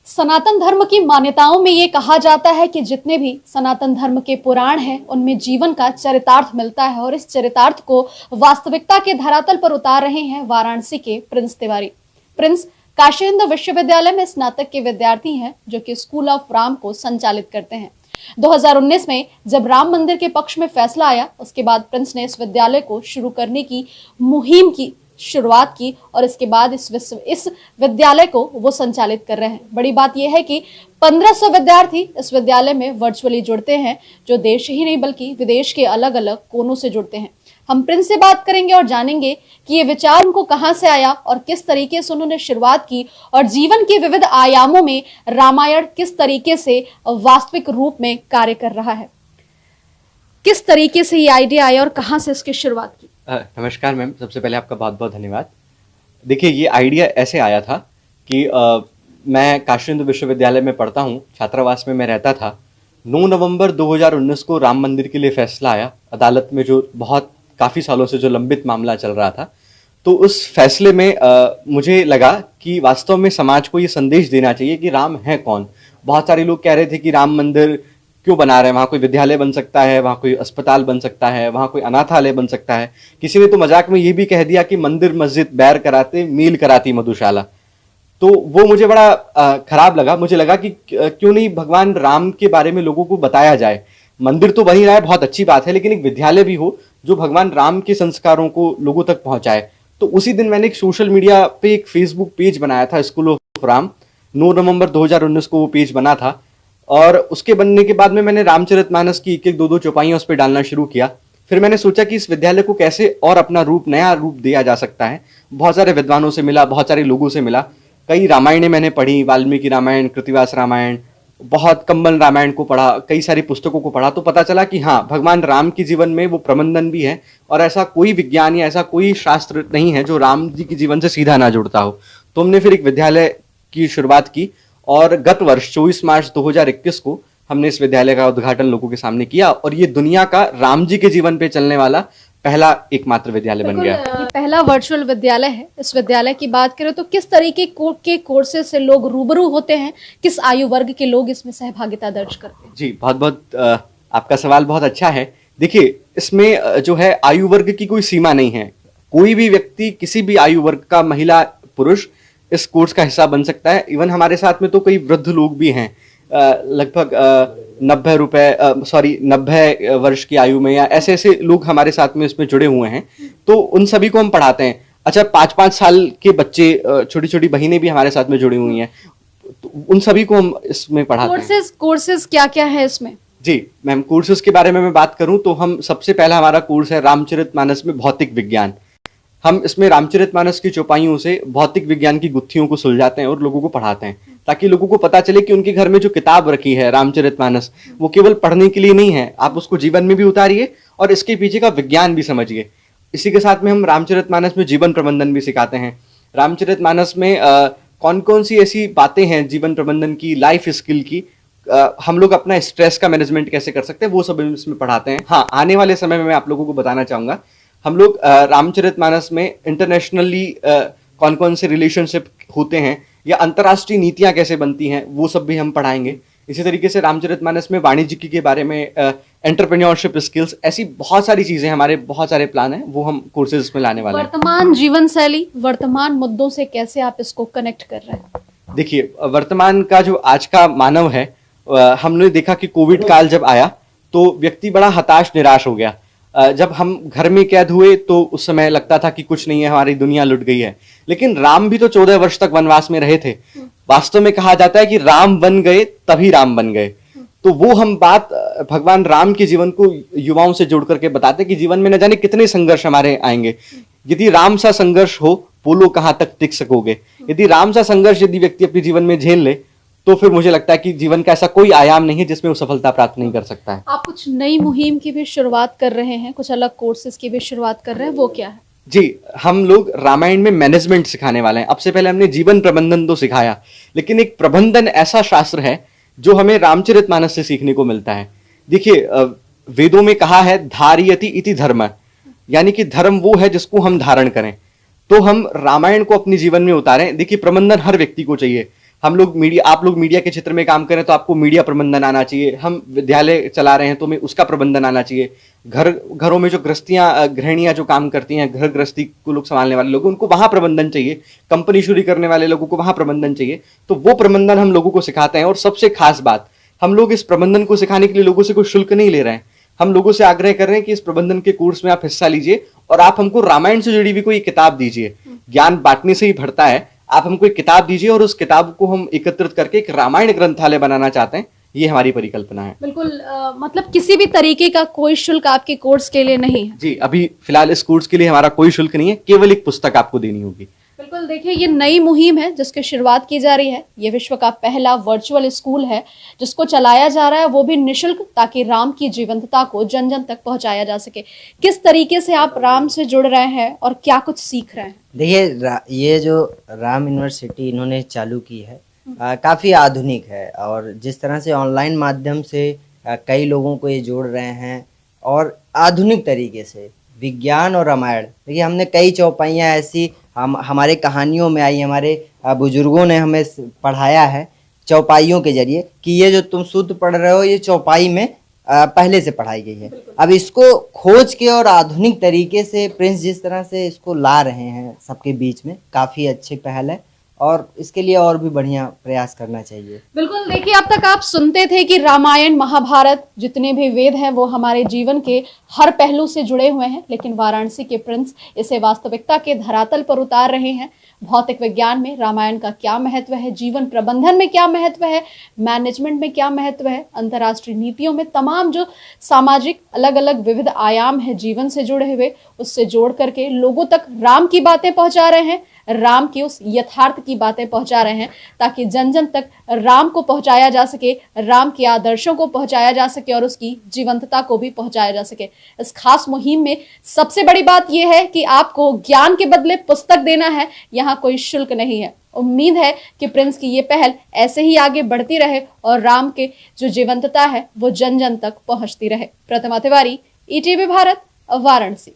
सनातन धर्म की मान्यताओं में ये कहा जाता है कि जितने भी सनातन धर्म के पुराण हैं उनमें जीवन का चरितार्थ मिलता है और इस चरितार्थ को वास्तविकता के धरातल पर उतार रहे हैं वाराणसी के प्रिंस तिवारी। प्रिंस काशी हिंदू विश्वविद्यालय में स्नातक के विद्यार्थी हैं जो कि स्कूल ऑफ राम को संचालित करते हैं। 2019 में जब राम मंदिर के पक्ष में फैसला आया उसके बाद प्रिंस ने इस विद्यालय को शुरू करने की मुहिम की शुरुआत की और इसके बाद इस विद्यालय को वो संचालित कर रहे हैं। बड़ी बात यह है कि 1500 विद्यार्थी इस विद्यालय में वर्चुअली जुड़ते हैं जो देश ही नहीं बल्कि विदेश के अलग अलग कोनों से जुड़ते हैं। हम प्रिंस से बात करेंगे और जानेंगे कि ये विचार उनको कहां से आया और किस तरीके से उन्होंने शुरुआत की और जीवन के विविध आयामों में रामायण किस तरीके से वास्तविक रूप में कार्य कर रहा है, किस तरीके से ये आइडिया आया और कहां से इसकी शुरुआत की। नमस्कार मैम, सबसे पहले आपका बहुत बहुत धन्यवाद। देखिए, ये आइडिया ऐसे आया था कि मैं काशी हिंदू विश्वविद्यालय में पढ़ता हूँ, छात्रावास में मैं रहता था। 9 नवंबर 2019 को राम मंदिर के लिए फैसला आया अदालत में, जो बहुत काफ़ी सालों से जो लंबित मामला चल रहा था। तो उस फैसले में मुझे लगा कि वास्तव में समाज को ये संदेश देना चाहिए कि राम है कौन। बहुत सारे लोग कह रहे थे कि राम मंदिर क्यों बना रहे हैं, वहाँ कोई विद्यालय बन सकता है, वहाँ कोई अस्पताल बन सकता है, वहाँ कोई अनाथालय बन सकता है। किसी ने तो मजाक में ये भी कह दिया कि मंदिर मस्जिद बैर कराते मील कराती मधुशाला। तो वो मुझे बड़ा खराब लगा। मुझे लगा कि क्यों नहीं भगवान राम के बारे में लोगों को बताया जाए। मंदिर तो बन ही रहा है, बहुत अच्छी बात है, लेकिन एक विद्यालय भी हो जो भगवान राम के संस्कारों को लोगों तक पहुंचाए। तो उसी दिन मैंने एक सोशल मीडिया पे एक फेसबुक पेज बनाया था, स्कूल ऑफ राम। 9 नवंबर 2019 को वो पेज बना था और उसके बनने के बाद में मैंने रामचरितमानस की एक एक दो चौपाइयां उस पर डालना शुरू किया। फिर मैंने सोचा कि इस विद्यालय को कैसे और अपना रूप, नया रूप दिया जा सकता है। बहुत सारे विद्वानों से मिला, बहुत सारे लोगों से मिला, कई रामायणें मैंने पढ़ी, वाल्मीकि रामायण, कृतिवास रामायण, बहुत कंबल रामायण को पढ़ा, कई सारी पुस्तकों को पढ़ा। तो पता चला कि हाँ, भगवान राम के जीवन में वो प्रबंधन भी है और ऐसा कोई विज्ञान या ऐसा कोई शास्त्र नहीं है जो राम जी के जीवन से सीधा ना जुड़ता हो। तो हमने फिर एक विद्यालय की शुरुआत की और गत वर्ष 24 मार्च 2021 को हमने इस विद्यालय का उद्घाटन लोगों के सामने किया और ये दुनिया का राम जी के जीवन पे चलने वाला पहला एकमात्र विद्यालय बन गया। ये पहला वर्चुअल विद्यालय है। इस विद्यालय की बात करें तो किस तरीके के कोर्सेज से लोग रूबरू होते हैं, किस आयु वर्ग के लोग इसमें सहभागिता दर्ज करते हैं? जी, बहुत बहुत आपका सवाल बहुत अच्छा है। देखिए, इसमें जो है आयु वर्ग की कोई सीमा नहीं है। कोई भी व्यक्ति, किसी भी आयु वर्ग का, महिला पुरुष, इस कोर्स का हिस्सा बन सकता है। इवन हमारे साथ में तो कई वृद्ध लोग भी हैं, लगभग 90 वर्ष की आयु में, या ऐसे ऐसे लोग हमारे साथ में इसमें जुड़े हुए हैं। तो उन सभी को हम पढ़ाते हैं। अच्छा, 5-5 साल के बच्चे, छोटी छोटी बहनें भी हमारे साथ में जुड़ी हुई हैं, तो उन सभी को हम इसमें पढ़ाते हैं। कोर्सेज क्या क्या है इसमें? जी मैम, कोर्सेज के बारे में मैं बात करूं तो हम सबसे पहला हमारा कोर्स है रामचरितमानस में भौतिक विज्ञान। हम इसमें रामचरितमानस की चौपाइयों से भौतिक विज्ञान की गुत्थियों को सुलझाते हैं और लोगों को पढ़ाते हैं, ताकि लोगों को पता चले कि उनके घर में जो किताब रखी है रामचरितमानस, वो केवल पढ़ने के लिए नहीं है, आप उसको जीवन में भी उतारिए और इसके पीछे का विज्ञान भी समझिए। इसी के साथ में हम रामचरितमानस में जीवन प्रबंधन भी सिखाते हैं। रामचरितमानस में कौन कौन सी ऐसी बातें हैं जीवन प्रबंधन की, लाइफ स्किल की, हम लोग अपना स्ट्रेस का मैनेजमेंट कैसे कर सकते हैं, वो सब इसमें पढ़ाते हैं। हाँ, आने वाले समय में मैं आप लोगों को बताना चाहूंगा, हम लोग रामचरितमानस में इंटरनेशनली कौन कौन से रिलेशनशिप होते हैं या अंतर्राष्ट्रीय नीतियां कैसे बनती हैं, वो सब भी हम पढ़ाएंगे। इसी तरीके से रामचरितमानस में वाणिज्यिकी के बारे में, एंटरप्रेन्योरशिप स्किल्स, ऐसी बहुत सारी चीजें, हमारे बहुत सारे प्लान हैं, वो हम कोर्सेज में लाने वाले हैं। वर्तमान जीवन शैली, वर्तमान मुद्दों से कैसे आप इसको कनेक्ट कर रहे हैं? देखिए, वर्तमान का जो आज का मानव है, हमने देखा कि कोविड काल जब आया तो व्यक्ति बड़ा हताश, निराश हो गया। जब हम घर में कैद हुए तो उस समय लगता था कि कुछ नहीं है, हमारी दुनिया लुट गई है। लेकिन राम भी तो 14 वर्ष तक वनवास में रहे थे। वास्तव में कहा जाता है कि राम बन गए तभी राम बन गए। तो वो हम बात भगवान राम के जीवन को युवाओं से जोड़ करके बताते कि जीवन में न जाने कितने संघर्ष हमारे आएंगे। यदि राम सा संघर्ष हो, बोलो कहाँ तक टिक सकोगे। यदि राम सा संघर्ष यदि व्यक्ति अपने जीवन में झेल ले, तो फिर मुझे लगता है कि जीवन का ऐसा कोई आयाम नहीं है जिसमें वो सफलता प्राप्त नहीं कर सकता है। आप कुछ नई मुहिम की भी शुरुआत कर रहे हैं, कुछ अलग कोर्सेज की भी शुरुआत कर रहे हैं, वो क्या है? जी, हम लोग रामायण में मैनेजमेंट सिखाने वाले हैं। अब से पहले हमने जीवन प्रबंधन तो सिखाया, लेकिन एक प्रबंधन ऐसा शास्त्र है जो हमें रामचरितमानस से सीखने को मिलता है। देखिए, वेदों में कहा है धारयति इति धर्म, यानी कि धर्म वो है जिसको हम धारण करें। तो हम रामायण को अपने जीवन में उतारें। देखिए, प्रबंधन हर व्यक्ति को चाहिए। हम लोग मीडिया, आप लोग मीडिया के क्षेत्र में काम करें तो आपको मीडिया प्रबंधन आना चाहिए। हम विद्यालय चला रहे हैं तो हमें उसका प्रबंधन आना चाहिए। घरों में जो गृहिणियां जो काम करती हैं, घर गृहस्थी को लोग संभालने वाले लोग, उनको वहां प्रबंधन चाहिए। कंपनी शुरू करने वाले लोगों को वहां प्रबंधन चाहिए। तो वो प्रबंधन हम लोगों को सिखाते हैं। और सबसे खास बात, हम लोग इस प्रबंधन को सिखाने के लिए लोगों से कोई शुल्क नहीं ले रहे हैं। हम लोगों से आग्रह कर रहे हैं कि इस प्रबंधन के कोर्स में आप हिस्सा लीजिए और आप हमको रामायण से जुड़ी हुई कोई किताब दीजिए। ज्ञान बांटने से ही बढ़ता है। आप हमको एक किताब दीजिए और उस किताब को हम एकत्रित करके एक रामायण ग्रंथालय बनाना चाहते हैं। ये हमारी परिकल्पना है। बिल्कुल, मतलब किसी भी तरीके का कोई शुल्क आपके कोर्स के लिए नहीं है? जी, अभी फिलहाल इस कोर्स के लिए हमारा कोई शुल्क नहीं है, केवल एक पुस्तक आपको देनी होगी। बिल्कुल, देखिए ये नई मुहिम है जिसकी शुरुआत की जा रही है। ये विश्व का पहला वर्चुअल स्कूल है जिसको चलाया जा रहा है, वो भी निशुल्क, ताकि राम की जीवंतता को जन जन तक पहुंचाया जा सके। किस तरीके से आप राम से जुड़ रहे हैं और क्या कुछ सीख रहे हैं? देखिए, ये जो राम यूनिवर्सिटी इन्होंने चालू की है काफ़ी आधुनिक है, और जिस तरह से ऑनलाइन माध्यम से कई लोगों को ये जोड़ रहे हैं और आधुनिक तरीके से विज्ञान और रामायण। देखिए, हमने कई चौपाइयाँ ऐसी हमारे कहानियों में आई, हमारे बुजुर्गों ने हमें पढ़ाया है चौपाइयों के जरिए कि ये जो तुम शुद्ध पढ़ रहे हो ये चौपाई में पहले से पढ़ाई गई है। अब इसको खोज के और आधुनिक तरीके से प्रिंस जिस तरह से इसको ला रहे हैं सबके बीच में, काफ़ी अच्छी पहल है और इसके लिए और भी बढ़िया प्रयास करना चाहिए। बिल्कुल, देखिए अब तक आप सुनते थे कि रामायण, महाभारत, जितने भी वेद हैं वो हमारे जीवन के हर पहलू से जुड़े हुए हैं, लेकिन वाराणसी के प्रिंस इसे वास्तविकता के धरातल पर उतार रहे हैं। भौतिक विज्ञान में रामायण का क्या महत्व है, जीवन प्रबंधन में क्या महत्व है, मैनेजमेंट में क्या महत्व है, अंतर्राष्ट्रीय नीतियों में तमाम जो सामाजिक अलग अलग विविध आयाम है जीवन से जुड़े हुए, उससे जोड़ करके लोगों तक राम की बातें पहुंचा रहे हैं, राम की उस यथार्थ की बातें पहुंचा रहे हैं, ताकि जन जन तक राम को पहुंचाया जा सके, राम के आदर्शों को पहुंचाया जा सके और उसकी जीवंतता को भी पहुंचाया जा सके। इस खास मुहिम में सबसे बड़ी बात यह है कि आपको ज्ञान के बदले पुस्तक देना है, यहाँ कोई शुल्क नहीं है। उम्मीद है कि प्रिंस की ये पहल ऐसे ही आगे बढ़ती रहे और राम के जो जीवंतता है वो जन जन तक पहुंचती रहे। प्रतिमा तिवारी, ईटीवी भारत, वाराणसी।